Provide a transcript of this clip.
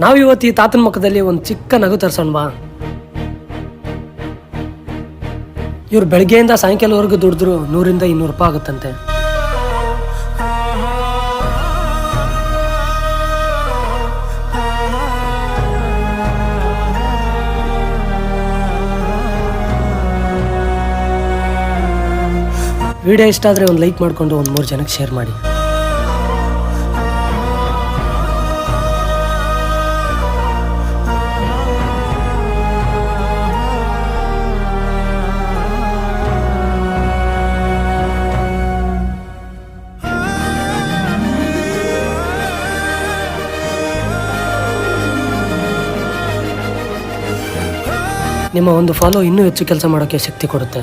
ನಾವಿವತ್ತು ಈ ತಾತನ ಮುಖದಲ್ಲಿ ಒಂದು ಚಿಕ್ಕ ನಗು ತರಿಸೋಣವಾ? ಇವ್ರು ಬೆಳಗ್ಗೆಯಿಂದ ಸಾಯಂಕಾಲವರೆಗೂ ದುಡಿದ್ರು 100 ರಿಂದ 200 ರೂಪಾಯಿ ಆಗುತ್ತಂತೆ. ವಿಡಿಯೋ ಇಷ್ಟ ಆದರೆ ಒಂದು ಲೈಕ್ ಮಾಡಿಕೊಂಡು ಒಂದು 3 ಜನಕ್ಕೆ ಶೇರ್ ಮಾಡಿ. ನಿಮ್ಮ ಒಂದು ಫಾಲೋ ಇನ್ನೂ ಹೆಚ್ಚು ಕೆಲಸ ಮಾಡೋಕ್ಕೆ ಶಕ್ತಿ ಕೊಡುತ್ತೆ.